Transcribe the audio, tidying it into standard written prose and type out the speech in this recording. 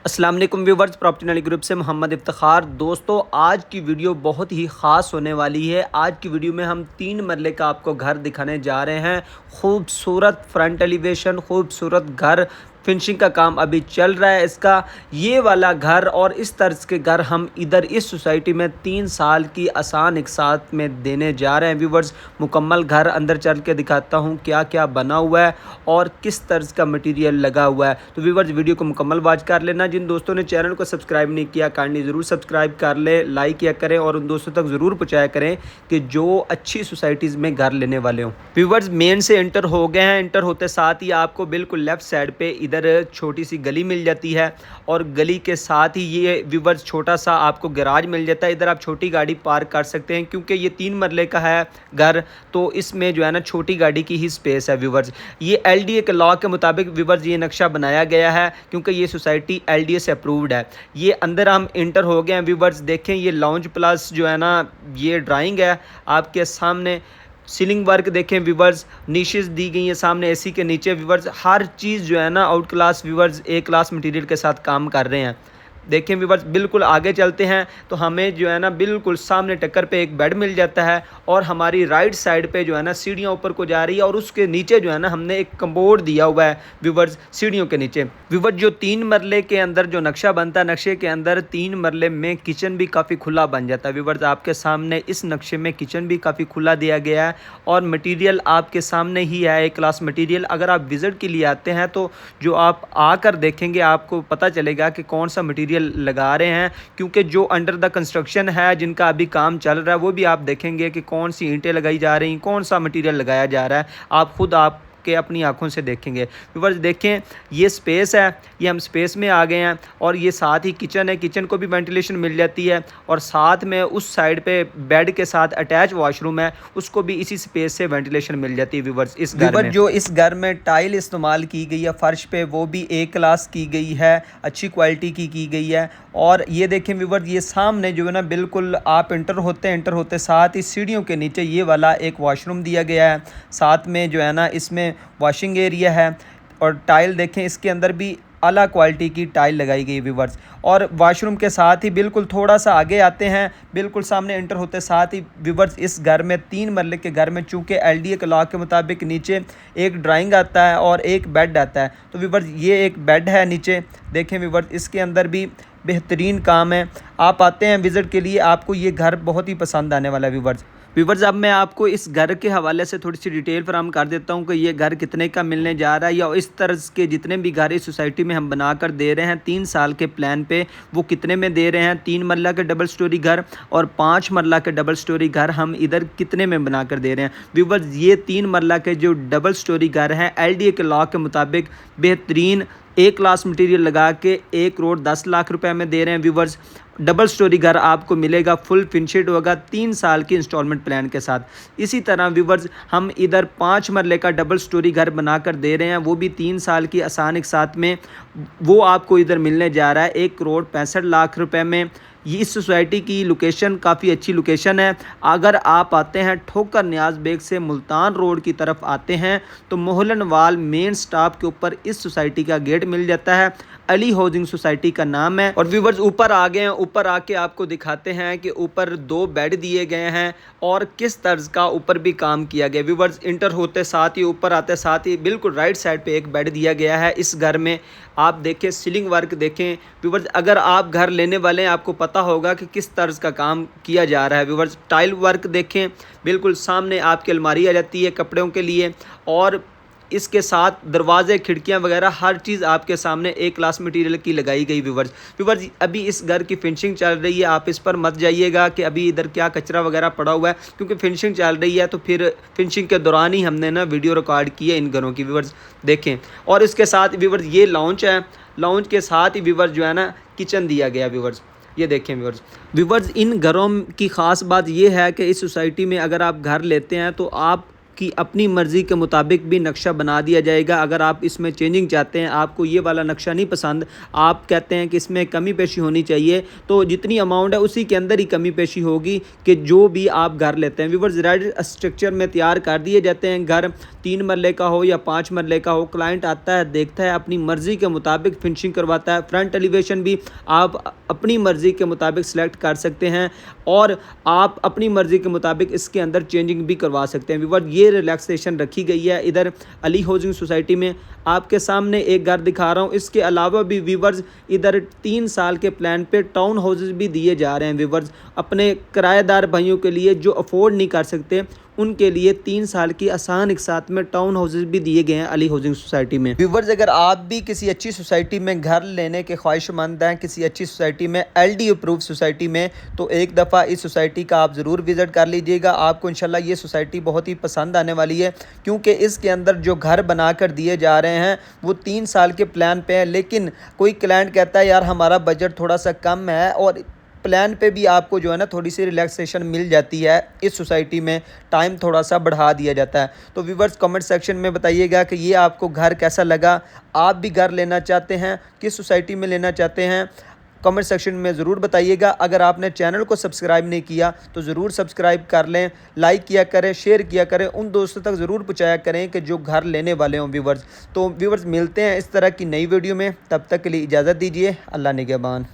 अस्सलाम वालेकुम viewers, property नाली ग्रुप से मोहम्मद इफ्तिखार। दोस्तों, आज की वीडियो बहुत ही ख़ास होने वाली है। आज की वीडियो में हम 3 मरले का आपको घर दिखाने जा रहे हैं। खूबसूरत फ्रंट एलिवेशन, खूबसूरत घर, फिनिशिंग का काम अभी चल रहा है इसका। ये वाला घर और इस तर्ज के घर हम इधर इस सोसाइटी में 3 साल की आसान एक साथ में देने जा रहे हैं व्यूवर्स। मुकम्मल घर अंदर चल के दिखाता हूँ क्या क्या बना हुआ है और किस तर्ज का मटेरियल लगा हुआ है। तो व्यूवर्स, वीडियो को मुकम्मल वॉच कर लेना। जिन दोस्तों ने चैनल को सब्सक्राइब नहीं किया, काइंडली ज़रूर सब्सक्राइब कर ले, लाइक किया करें और उन दोस्तों तक ज़रूर पहुँचाया करें कि जो अच्छी सोसाइटीज़ में घर लेने वाले हों। व्यूवर्स, मेन से एंटर हो गए हैं। एंटर होते साथ ही आपको बिल्कुल लेफ़्ट साइड पे इधर छोटी सी गली मिल जाती है और गली के साथ ही ये व्यूवर्स छोटा सा आपको गैराज मिल जाता है। इधर आप छोटी गाड़ी पार्क कर सकते हैं क्योंकि ये 3 मरले का है घर, तो इसमें जो है ना छोटी गाड़ी की ही स्पेस है व्यूवर्स। ये LDA के लॉ के मुताबिक व्यूवर्स ये नक्शा बनाया गया है क्योंकि ये सोसाइटी LDA से अप्रूव्ड है। ये अंदर हम इंटर हो गए हैं व्यूवर्स। देखें, ये लाउंज प्लस जो है ना ये ड्राइंग है आपके सामने। सीलिंग वर्क देखें व्यूवर्स, नीशेस दी गई हैं सामने एसी के नीचे व्यूवर्स। हर चीज़ जो है ना आउट क्लास व्यूवर्स, ए क्लास मटेरियल के साथ काम कर रहे हैं। देखें व्यूवर्स, बिल्कुल आगे चलते हैं तो हमें जो है ना बिल्कुल सामने टक्कर पे एक बेड मिल जाता है और हमारी राइट साइड पे जो है ना सीढ़ियाँ ऊपर को जा रही है और उसके नीचे जो है ना हमने एक कम्बोर्ड दिया हुआ है व्यूवर्स सीढ़ियों के नीचे। व्यूवर्स, जो 3 मरले के अंदर जो नक्शा बनता है, नक्शे के अंदर 3 मरले में किचन भी काफ़ी खुला बन जाता है व्यूवर्स। आपके सामने इस नक्शे में किचन भी काफ़ी खुला दिया गया है और मटीरियल आपके सामने ही है, एक क्लास मटीरियल। अगर आप विज़िट के लिए आते हैं तो जो आप आकर देखेंगे आपको पता चलेगा कि कौन सा मटीरियल लगा रहे हैं, क्योंकि जो अंडर द कंस्ट्रक्शन है, जिनका अभी काम चल रहा है, वो भी आप देखेंगे कि कौन सी ईंटें लगाई जा रही हैं, कौन सा मटेरियल लगाया जा रहा है। आप खुद के अपनी आंखों से देखेंगे व्यूअर्स। देखें, ये स्पेस है, ये हम स्पेस में आ गए हैं और ये साथ ही किचन है। किचन को भी वेंटिलेशन मिल जाती है और साथ में उस साइड पे बेड के साथ अटैच वॉशरूम है, उसको भी इसी स्पेस से वेंटिलेशन मिल जाती है व्यूअर्स। इस घर में जो इस घर में टाइल इस्तेमाल की गई है फर्श पे, वो भी ए क्लास की गई है, अच्छी क्वालिटी की गई है। और ये देखें व्यूअर्स, ये सामने जो है ना बिल्कुल आप एंटर होते साथ ही सीढ़ियों के नीचे ये वाला एक वॉशरूम दिया गया है। साथ में जो है ना इसमें वॉशिंग एरिया है और टाइल देखें, इसके अंदर भी आला क्वालिटी की टाइल लगाई गई व्यूवर्स। और वॉशरूम के साथ ही बिल्कुल थोड़ा सा आगे आते हैं, बिल्कुल सामने एंटर होते साथ ही व्यूवर्स इस घर में 3 मरले के घर में चूँकि LDA के लॉ के मुताबिक नीचे एक ड्राइंग आता है और एक बेड आता है, तो व्यूवर्स ये एक बेड है नीचे। देखें व्यूवर्स, इसके अंदर भी बेहतरीन काम है। आप आते हैं विज़िट के लिए, आपको ये घर बहुत ही पसंद आने वाला है व्यूवर्स। अब मैं आपको इस घर के हवाले से थोड़ी सी डिटेल फराहम कर देता हूँ कि ये घर कितने का मिलने जा रहा है, या इस तरह के जितने भी घर इस सोसाइटी में हम बना कर दे रहे हैं 3 साल के प्लान पे, वो कितने में दे रहे हैं। 3 मरला के डबल स्टोरी घर और 5 मरला के डबल स्टोरी घर हम इधर कितने में बना कर दे रहे हैं व्यूवर्स। ये 3 मरला के जो डबल स्टोरी घर हैं LDA के लॉ के मुताबिक बेहतरीन ए क्लास मटेरियल लगा के 1,10,00,000 रुपए में दे रहे हैं व्यूवर्स। डबल स्टोरी घर आपको मिलेगा, फुल फिनिशड होगा 3 साल की इंस्टॉलमेंट प्लान के साथ। इसी तरह व्यूवर्स, हम इधर 5 मरले का डबल स्टोरी घर बनाकर दे रहे हैं, वो भी 3 साल की आसान एक साथ में। वो आपको इधर मिलने जा रहा है 1,65,00,000 रुपए में। ये इस सोसाइटी की लोकेशन काफ़ी अच्छी लोकेशन है। अगर आप आते हैं ठोकर न्याज बेग से मुल्तान रोड की तरफ आते हैं तो मोहल्लन वाल मेन स्टॉप के ऊपर इस सोसाइटी का गेट मिल जाता है। अली हाउसिंग सोसाइटी का नाम है। और व्यूवर्स, ऊपर आ गए हैं, ऊपर आके आपको दिखाते हैं कि ऊपर 2 बेड दिए गए हैं और किस तर्ज का ऊपर भी काम किया गया। व्यूवर्स, इंटर होते साथ ही ऊपर आते साथ ही बिल्कुल राइट साइड पे एक बेड दिया गया है इस घर में। आप देखें, सीलिंग वर्क देखें व्यूवर्स। अगर आप घर लेने वाले हैं आपको पता होगा कि किस तर्ज का काम किया जा रहा है व्यूवर्स। टाइल वर्क देखें, बिल्कुल सामने आपकी अलमारी आ जाती है कपड़ों के लिए और इसके साथ दरवाजे, खिड़कियां वगैरह हर चीज़ आपके सामने एक क्लास मटेरियल की लगाई गई व्यूवर्स। अभी इस घर की फिनिशिंग चल रही है, आप इस पर मत जाइएगा कि अभी इधर क्या कचरा वगैरह पड़ा हुआ है, क्योंकि फिनिशिंग चल रही है। तो फिर फिनिशिंग के दौरान ही हमने ना वीडियो रिकॉर्ड की है इन घरों की व्यूवर्स। देखें, और इसके साथ व्यूवर्स ये लॉन्च है, लॉन्च के साथ ही व्यूवर्स जो है ना किचन दिया गया व्यूवर्स। ये देखें व्यूवर्स, इन घरों की ख़ास बात ये है कि इस सोसाइटी में अगर आप घर लेते हैं तो आप आपकी अपनी मर्ज़ी के मुताबिक भी नक्शा बना दिया जाएगा। अगर आप इसमें चेंजिंग चाहते हैं, आपको ये वाला नक्शा नहीं पसंद, आप कहते हैं कि इसमें कमी पेशी होनी चाहिए, तो जितनी अमाउंट है उसी के अंदर ही कमी पेशी होगी कि जो भी आप घर लेते हैं। व्यूअर्स, रेड स्ट्रक्चर में तैयार कर दिए जाते हैं घर, 3 मरले का हो या 5 मरले का हो। क्लाइंट आता है, देखता है, अपनी मर्ज़ी के मुताबिक फिनिशिंग करवाता है। फ्रंट एलिवेशन भी आप अपनी मर्ज़ी के मुताबिक सेलेक्ट कर सकते हैं और आप अपनी मर्ज़ी के मुताबिक इसके अंदर चेंजिंग भी करवा सकते हैं। व्यूअर्स, ये रिलैक्सेशन रखी गई है इधर अली हाउसिंग सोसाइटी में। आपके सामने एक घर दिखा रहा हूँ। इसके अलावा भी व्यूअर्स इधर 3 साल के प्लान पे टाउन हाउसेस भी दिए जा रहे हैं। व्यूअर्स, अपने किराएदार भाइयों के लिए जो अफोर्ड नहीं कर सकते, उनके लिए 3 साल की आसान एक साथ में टाउन हाउसेस भी दिए गए हैं अली हाउसिंग सोसाइटी में। व्यूअर्स, अगर आप भी किसी अच्छी सोसाइटी में घर लेने के ख्वाहिशमंद हैं, किसी अच्छी सोसाइटी में, LD अप्रूव सोसाइटी में, तो एक दफ़ा इस सोसाइटी का आप ज़रूर विज़िट कर लीजिएगा। आपको इंशाल्लाह ये सोसाइटी बहुत ही पसंद आने वाली है, क्योंकि इसके अंदर जो घर बना कर दिए जा रहे हैं वो 3 साल के प्लान पे हैं। लेकिन कोई क्लाइंट कहता है यार हमारा बजट थोड़ा सा कम है, और प्लान पे भी आपको जो है ना थोड़ी सी रिलैक्सेशन मिल जाती है, इस सोसाइटी में टाइम थोड़ा सा बढ़ा दिया जाता है। तो व्यूअर्स, कमेंट सेक्शन में बताइएगा कि ये आपको घर कैसा लगा। आप भी घर लेना चाहते हैं, किस सोसाइटी में लेना चाहते हैं, कमेंट सेक्शन में ज़रूर बताइएगा। अगर आपने चैनल को सब्सक्राइब नहीं किया तो ज़रूर सब्सक्राइब कर लें, लाइक किया करें, शेयर किया करें, उन दोस्तों तक ज़रूर पहुँचाया करें कि जो घर लेने वाले हों। व्यूअर्स, तो व्यूअर्स, मिलते हैं इस तरह की नई वीडियो में, तब तक के लिए इजाज़त दीजिए। अल्लाह निगहबान।